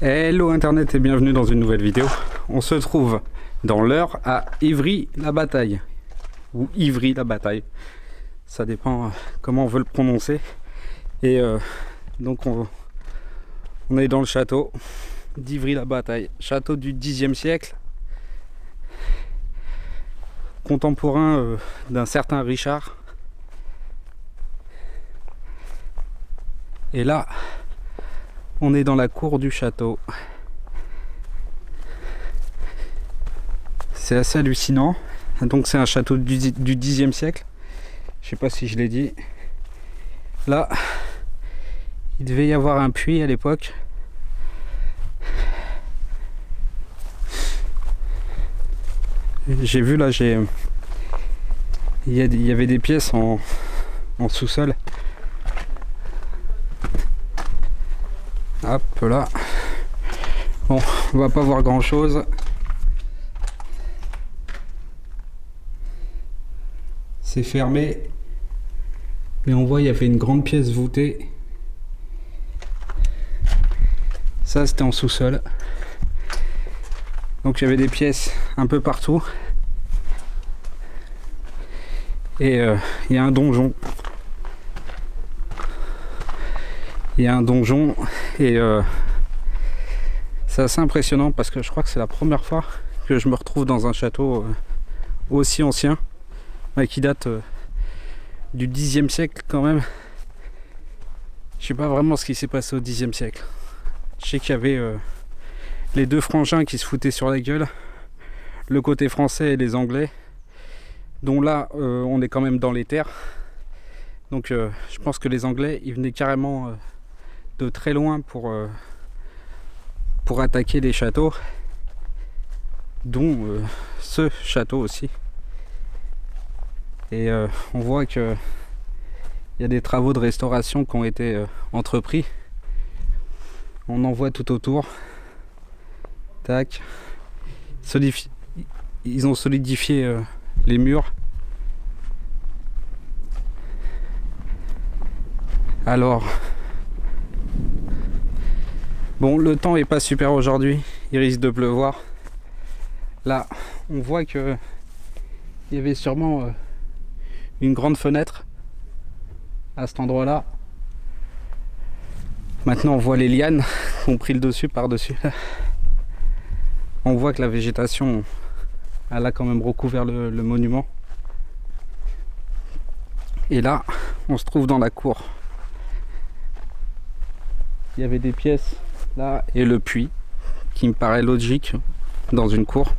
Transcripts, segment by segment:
Hello internet et bienvenue dans une nouvelle vidéo. On se trouve dans l'Eure à Ivry-la-Bataille ou Ivry-la-Bataille, ça dépend comment on veut le prononcer. Et donc on est dans le château d'Ivry-la-Bataille, château du Xe siècle, contemporain d'un certain Richard. Et là on est dans la cour du château. C'est assez hallucinant. Donc c'est un château du Xe siècle. Je sais pas si je l'ai dit. Là, il devait y avoir un puits à l'époque. J'ai vu là, il y avait des pièces en sous-sol. Hop là. Bon, on va pas voir grand chose. C'est fermé. Mais on voit il y avait une grande pièce voûtée. Ça c'était en sous-sol. Donc il y avait des pièces un peu partout. Et il y a un donjon. Il y a un donjon et c'est assez impressionnant parce que je crois que c'est la première fois que je me retrouve dans un château aussi ancien, qui date du Xe siècle quand même. Je sais pas vraiment ce qui s'est passé au Xe siècle. Je sais qu'il y avait les deux frangins qui se foutaient sur la gueule, le côté français et les Anglais, dont là on est quand même dans les terres. Donc je pense que les Anglais ils venaient carrément de très loin pour attaquer les châteaux, dont ce château aussi. Et on voit que il y a des travaux de restauration qui ont été entrepris. On en voit tout autour. Tac. Ils ont solidifié les murs. Alors bon, le temps est pas super aujourd'hui, il risque de pleuvoir. Là, on voit que il y avait sûrement une grande fenêtre à cet endroit-là. Maintenant, on voit les lianes qui ont pris le dessus par-dessus. On voit que la végétation, elle a quand même recouvert le monument. Et là, on se trouve dans la cour. Il y avait des pièces là et le puits qui me paraît logique dans une cour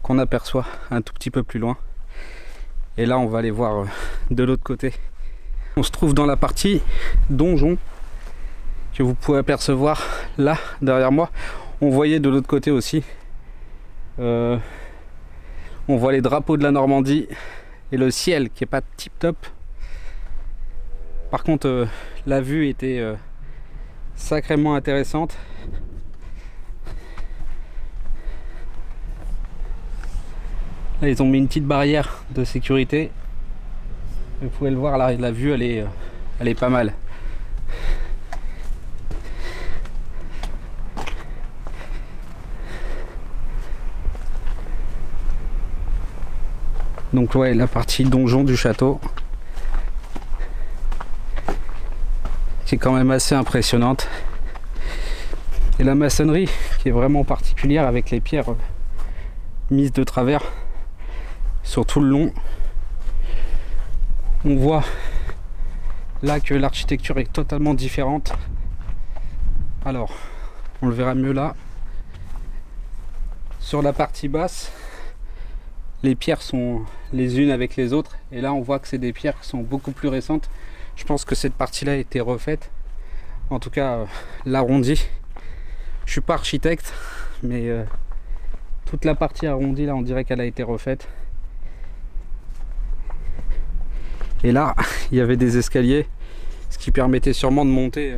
qu'on aperçoit un tout petit peu plus loin. Et là on va aller voir de l'autre côté. On se trouve dans la partie donjon que vous pouvez apercevoir là derrière moi. On voyait de l'autre côté aussi. On voit les drapeaux de la Normandie et le ciel qui est pas tip top. Par contre la vue était sacrément intéressante. Là ils ont mis une petite barrière de sécurité. Vous pouvez le voir là, la vue elle est pas mal. Donc ouais, la partie donjon du château qui est quand même assez impressionnante. Et la maçonnerie qui est vraiment particulière avec les pierres mises de travers sur tout le long. On voit là que l'architecture est totalement différente. Alors, on le verra mieux là. Sur la partie basse, les pierres sont les unes avec les autres. Et là, on voit que c'est des pierres qui sont beaucoup plus récentes. Je pense que cette partie-là a été refaite. En tout cas, l'arrondi. Je suis pas architecte, mais toute la partie arrondie, là, on dirait qu'elle a été refaite. Et là, il y avait des escaliers, ce qui permettait sûrement de monter.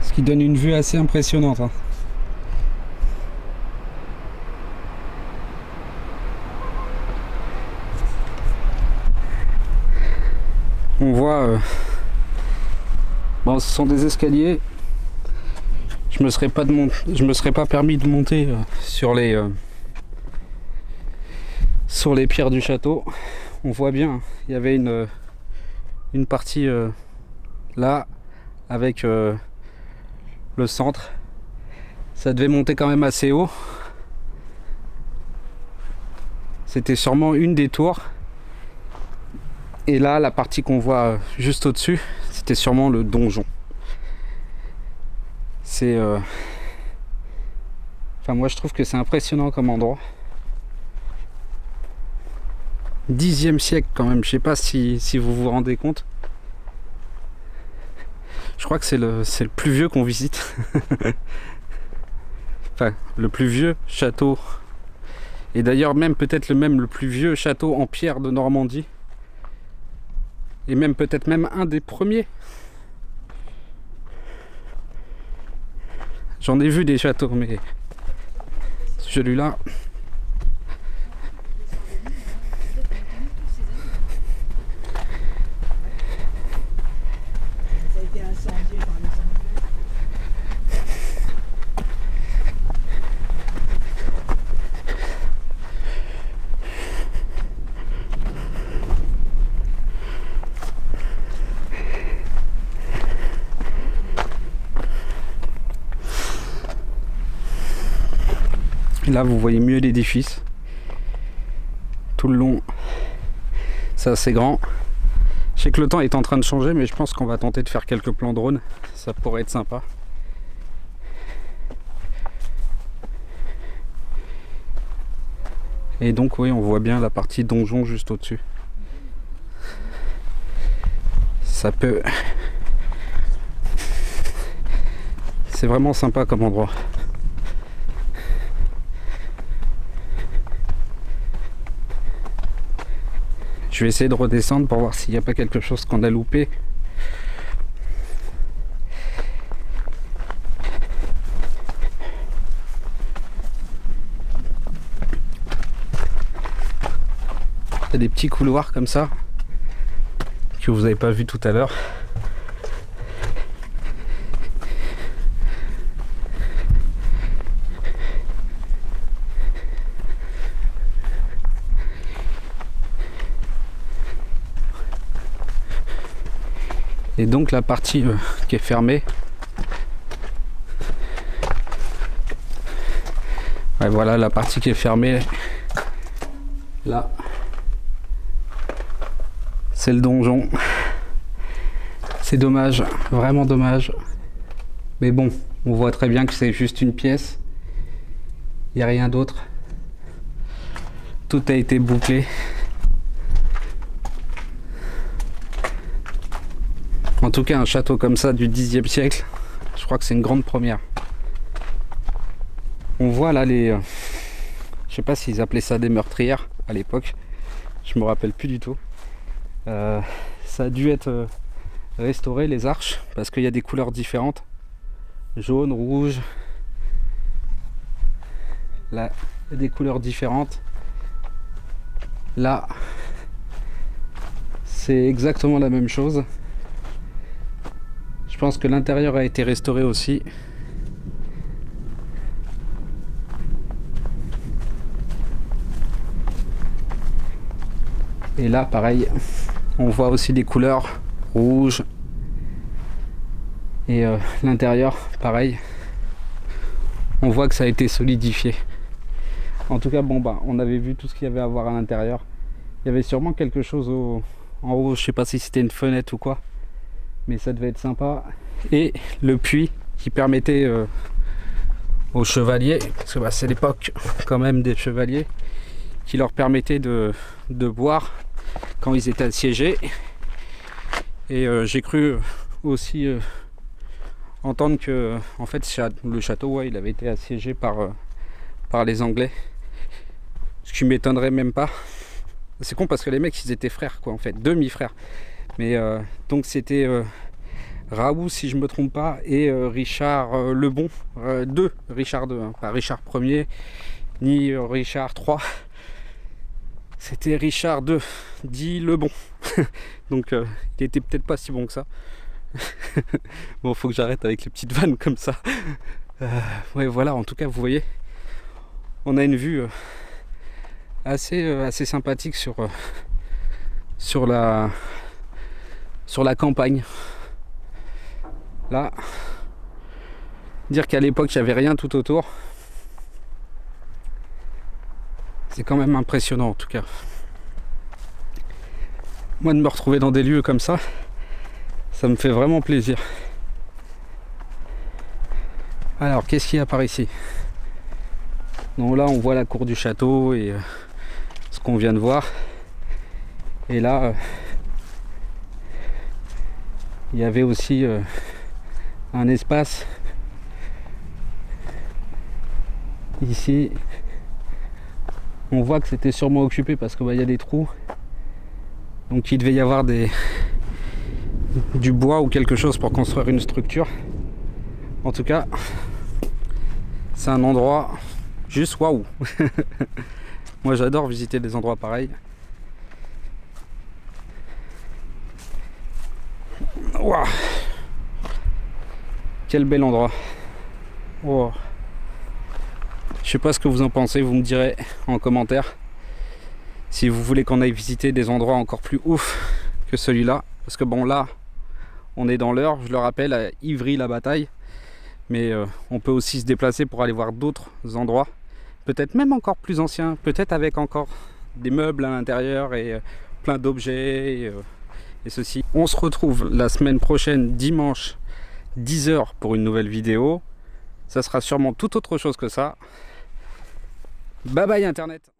Ce qui donne une vue assez impressionnante. Hein. on voit bon, ce sont des escaliers. Je me serais pas permis de monter sur les pierres du château. On voit bien, il y avait une partie là avec le centre. Ça devait monter quand même assez haut. C'était sûrement une des tours. Et là, la partie qu'on voit juste au-dessus, c'était sûrement le donjon. C'est enfin, moi je trouve que c'est impressionnant comme endroit. 10e siècle quand même, je sais pas si vous vous rendez compte. Je crois que c'est le plus vieux qu'on visite. Enfin, le plus vieux château. Et d'ailleurs même peut-être le plus vieux château en pierre de Normandie. Et même peut-être même un des premiers. J'en ai vu des châteaux, mais celui-là... Ça a été incendié par les Anglais. Et là, vous voyez mieux l'édifice. Tout le long, c'est assez grand. Je sais que le temps est en train de changer, mais je pense qu'on va tenter de faire quelques plans drone. Ça pourrait être sympa. Et donc, oui, on voit bien la partie donjon juste au-dessus. Ça peut... C'est vraiment sympa comme endroit. Je vais essayer de redescendre pour voir s'il n'y a pas quelque chose qu'on a loupé. Il y a des petits couloirs comme ça que vous n'avez pas vu tout à l'heure. Et donc la partie qui est fermée, ouais, voilà la partie qui est fermée, là, c'est le donjon. C'est dommage, vraiment dommage. Mais bon, on voit très bien que c'est juste une pièce, il n'y a rien d'autre. Tout a été bouclé. En tout cas, un château comme ça du 10e siècle, je crois que c'est une grande première. On voit là les... je sais pas s'ils appelaient ça des meurtrières à l'époque. Je me rappelle plus du tout. Ça a dû être restauré, les arches, parce qu'il y a des couleurs différentes. Jaune, rouge. Là, il y a des couleurs différentes. Là, c'est exactement la même chose. Je pense que l'intérieur a été restauré aussi. Et là, pareil, on voit aussi des couleurs rouges. Et l'intérieur, pareil. On voit que ça a été solidifié. En tout cas, bon bah, on avait vu tout ce qu'il y avait à voir à l'intérieur. Il y avait sûrement quelque chose en haut. Je sais pas si c'était une fenêtre ou quoi. Mais ça devait être sympa. Et le puits qui permettait aux chevaliers, parce que bah, c'est l'époque quand même des chevaliers, qui leur permettait de boire quand ils étaient assiégés. Et j'ai cru aussi entendre que en fait le château, ouais, il avait été assiégé par les Anglais. Ce qui m'étonnerait même pas. C'est con parce que les mecs ils étaient frères quoi, en fait, demi-frères. Mais donc c'était Raoult si je me trompe pas et Richard le Bon, Richard II, hein, pas Richard Ier ni Richard III. C'était Richard II, dit le Bon. Donc il était peut-être pas si bon que ça. Bon, faut que j'arrête avec les petites vannes comme ça. Ouais, voilà, en tout cas, vous voyez, on a une vue assez sympathique sur la campagne. Là, dire qu'à l'époque, j'avais rien tout autour, c'est quand même impressionnant en tout cas. Moi, de me retrouver dans des lieux comme ça me fait vraiment plaisir. Alors, qu'est-ce qu'il y a par ici? Donc là, on voit la cour du château et ce qu'on vient de voir. Et là, il y avait aussi un espace ici. On voit que c'était sûrement occupé parce qu'il y a des trous. Donc il devait y avoir du bois ou quelque chose pour construire une structure. En tout cas, c'est un endroit juste waouh. Moi j'adore visiter des endroits pareils. Waouh, quel bel endroit. Wow. Je sais pas ce que vous en pensez, vous me direz en commentaire si vous voulez qu'on aille visiter des endroits encore plus ouf que celui-là. Parce que bon, là on est dans l'Eure, je le rappelle, à Ivry-la-Bataille. Mais on peut aussi se déplacer pour aller voir d'autres endroits, peut-être même encore plus anciens, peut-être avec encore des meubles à l'intérieur et plein d'objets et ceci. On se retrouve la semaine prochaine, dimanche 10 h pour une nouvelle vidéo. Ça sera sûrement tout autre chose que ça. Bye bye Internet.